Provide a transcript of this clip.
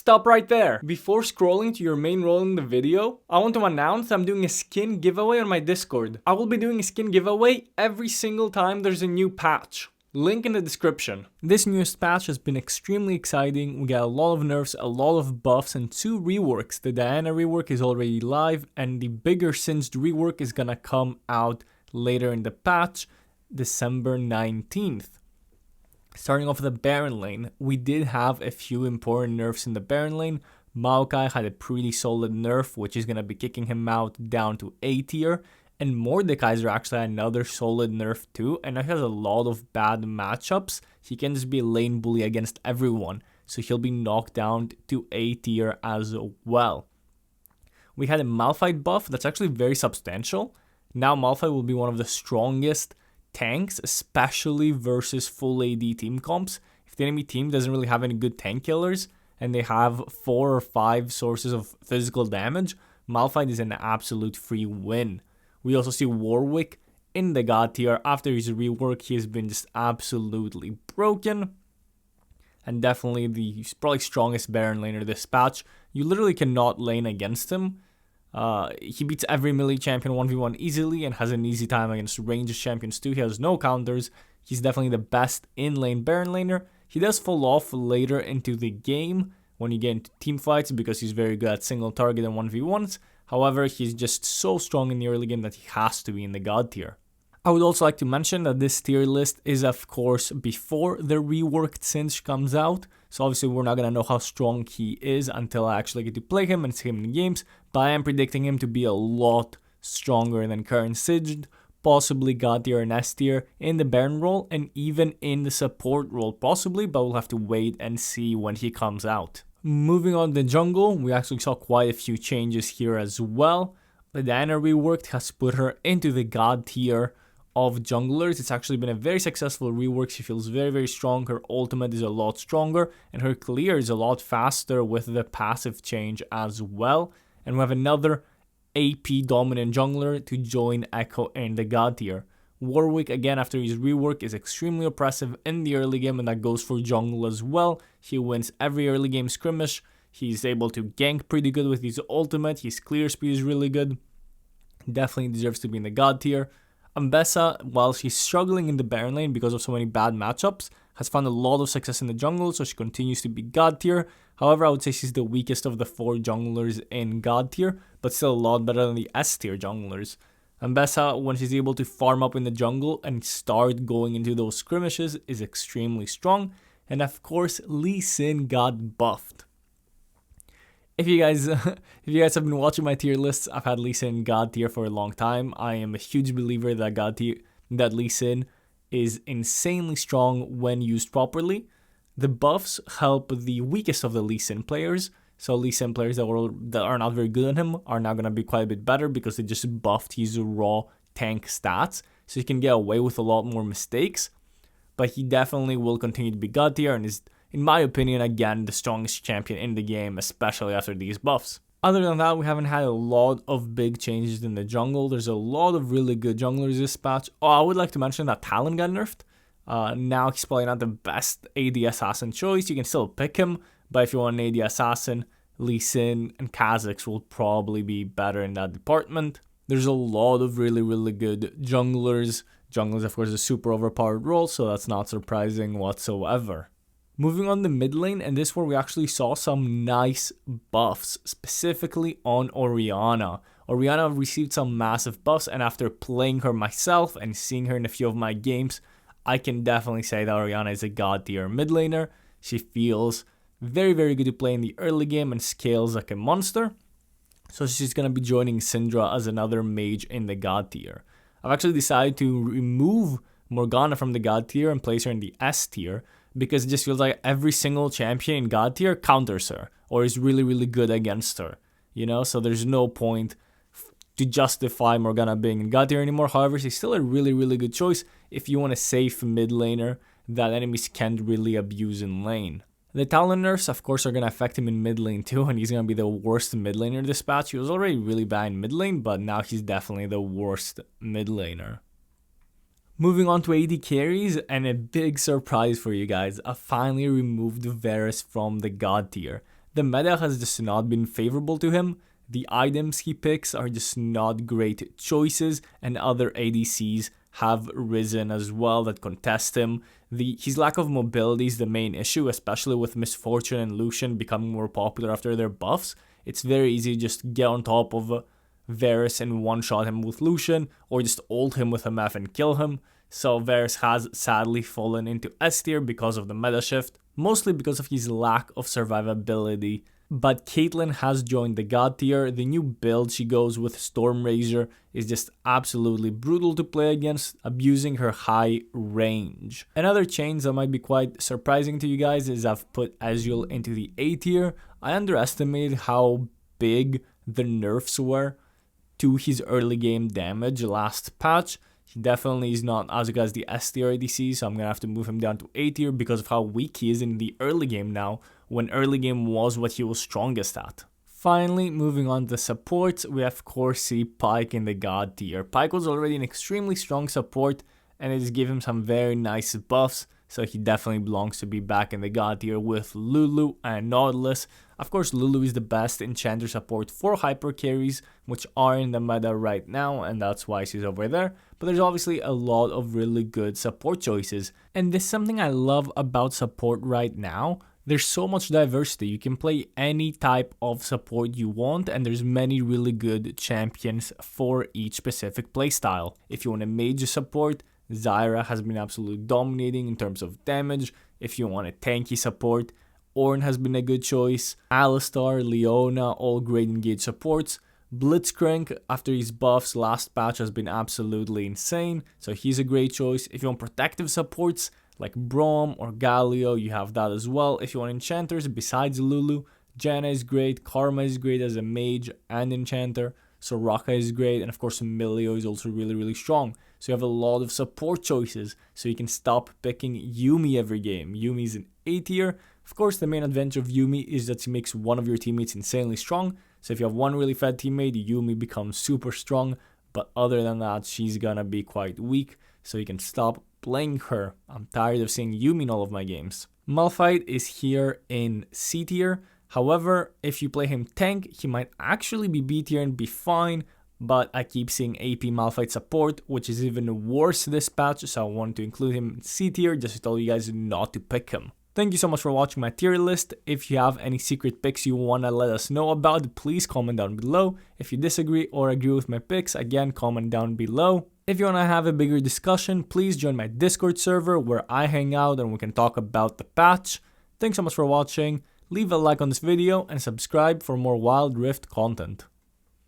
Stop right there! Before scrolling to your main role in the video, I want to announce I'm doing a skin giveaway on my Discord. I will be doing a skin giveaway every single time there's a new patch. Link in the description. This newest patch has been extremely exciting. We got a lot of nerfs, a lot of buffs, and 2 reworks. The Diana rework is already live, and the bigger Singed rework is gonna come out later in the patch, December 19th. Starting off with the Baron lane, we did have a few important nerfs in the Baron lane. Maokai had a pretty solid nerf, which is gonna be kicking him out down to A tier. And Mordekaiser actually had another solid nerf too, and he has a lot of bad matchups. He can just be a lane bully against everyone, so he'll be knocked down to A tier as well. We had a Malphite buff that's actually very substantial. Now Malphite will be one of the strongest tanks, especially versus full AD team comps. If the enemy team doesn't really have any good tank killers, and they have 4 or 5 sources of physical damage, Malphite is an absolute free win. We also see Warwick in the God tier. After his rework, he has been just absolutely broken. And definitely the probably strongest Baron laner this patch. You literally cannot lane against him. He beats every melee champion 1v1 easily and has an easy time against ranged champions too. He has no counters. He's definitely the best in lane Baron laner. He does fall off later into the game when you get into team fights because he's very good at single target and 1v1s. However, he's just so strong in the early game that he has to be in the God tier. I would also like to mention that this tier list is of course before the reworked Singed comes out. So obviously we're not going to know how strong he is until I actually get to play him and see him in games. But I am predicting him to be a lot stronger than current Singed, possibly God tier and S tier in the Baron role and even in the support role possibly, but we'll have to wait and see when he comes out. Moving on to the jungle, we actually saw quite a few changes here as well. The Diana reworked has put her into the God tier of junglers. It's actually been a very successful rework. She feels very, very strong. Her ultimate is a lot stronger and her clear is a lot faster with the passive change as well. And we have another AP dominant jungler to join Echo in the God tier. Warwick, again, after his rework, is extremely oppressive in the early game, and that goes for jungle as well. He wins every early game skirmish. He's able to gank pretty good with his ultimate. His clear speed is really good. Definitely deserves to be in the God tier. Ambessa, while she's struggling in the Baron lane because of so many bad matchups, has found a lot of success in the jungle, so she continues to be God tier. However, I would say she's the weakest of the 4 junglers in God tier, but still a lot better than the S tier junglers. Ambessa, when she's able to farm up in the jungle and start going into those skirmishes, is extremely strong. And of course, Lee Sin got buffed. If you guys have been watching my tier lists, I've had Lee Sin God tier for a long time. I am a huge believer that Lee Sin is insanely strong when used properly. The buffs help the weakest of the Lee Sin players. So Lee Sin players that are not very good on him are now going to be quite a bit better because they just buffed his raw tank stats. So he can get away with a lot more mistakes. But he definitely will continue to be God tier and is, in my opinion, again, the strongest champion in the game, especially after these buffs. Other than that, we haven't had a lot of big changes in the jungle. There's a lot of really good junglers this patch. Oh, I would like to mention that Talon got nerfed. Now he's probably not the best AD assassin choice. You can still pick him. But if you want an AD assassin, Lee Sin and Kha'Zix will probably be better in that department. There's a lot of really, really good junglers. Junglers, of course, is a super overpowered role, so that's not surprising whatsoever. Moving on to mid lane, and this is where we actually saw some nice buffs, specifically on Orianna. Orianna received some massive buffs, and after playing her myself and seeing her in a few of my games, I can definitely say that Orianna is a God tier mid laner. She feels very, very good to play in the early game and scales like a monster. So she's going to be joining Syndra as another mage in the God tier. I've actually decided to remove Morgana from the God tier and place her in the S tier because it just feels like every single champion in God tier counters her or is really, really good against her. You know, so there's no point to justify Morgana being in God tier anymore. However, she's still a really, really good choice if you want a safe mid laner that enemies can't really abuse in lane. The Talon nerfs, of course, are going to affect him in mid lane too, and he's going to be the worst mid laner this patch. He was already really bad in mid lane, but now he's definitely the worst mid laner. Moving on to AD carries, and a big surprise for you guys, I finally removed Varus from the God tier. The meta has just not been favorable to him. The items he picks are just not great choices, and other ADCs have risen as well that contest him. His lack of mobility is the main issue, especially with Misfortune and Lucian becoming more popular after their buffs. It's very easy to just get on top of Varus and one-shot him with Lucian, or just ult him with MF and kill him. So Varus has sadly fallen into S tier because of the meta shift, mostly because of his lack of survivability. But Caitlyn has joined the God tier. The new build she goes with Stormrazor is just absolutely brutal to play against, abusing her high range. Another change that might be quite surprising to you guys is I've put Ezreal into the A tier. I underestimated how big the nerfs were to his early game damage last patch. He definitely is not as good as the S tier ADC, so I'm going to have to move him down to A tier because of how weak he is in the early game now, when early game was what he was strongest at. Finally, moving on to supports, we of course see Pyke in the God tier. Pyke was already an extremely strong support, and it just gave him some very nice buffs, so he definitely belongs to be back in the God tier with Lulu and Nautilus. Of course, Lulu is the best enchanter support for hyper carries, which are in the meta right now, and that's why she's over there. But there's obviously a lot of really good support choices, and this is something I love about support right now. There's so much diversity. You can play any type of support you want, and there's many really good champions for each specific playstyle. If you want a mage support, Zyra has been absolutely dominating in terms of damage. If you want a tanky support, Ornn has been a good choice. Alistar, Leona, all great engaged supports. Blitzcrank, after his buffs last patch, has been absolutely insane, so he's a great choice. If you want protective supports like Braum or Galio, you have that as well. If you want enchanters besides Lulu, Janna is great, Karma is great as a mage and enchanter, Soraka is great, and of course Emilio is also really strong. So you have a lot of support choices, so you can stop picking Yuumi every game. Yuumi is an A tier. Of course, the main advantage of Yuumi is that she makes one of your teammates insanely strong. So if you have one really fed teammate, Yuumi becomes super strong. But other than that, she's gonna be quite weak, so you can stop playing her. I'm tired of seeing Yuumi in all of my games. Malphite is here in C tier. However, if you play him tank, he might actually be B tier and be fine. But I keep seeing AP Malphite support, which is even worse this patch, so I wanted to include him in C tier just to tell you guys not to pick him. Thank you so much for watching my tier list. If you have any secret picks you want to let us know about, please comment down below. If you disagree or agree with my picks, again, comment down below. If you want to have a bigger discussion, please join my Discord server where I hang out and we can talk about the patch. Thanks so much for watching. Leave a like on this video and subscribe for more Wild Rift content.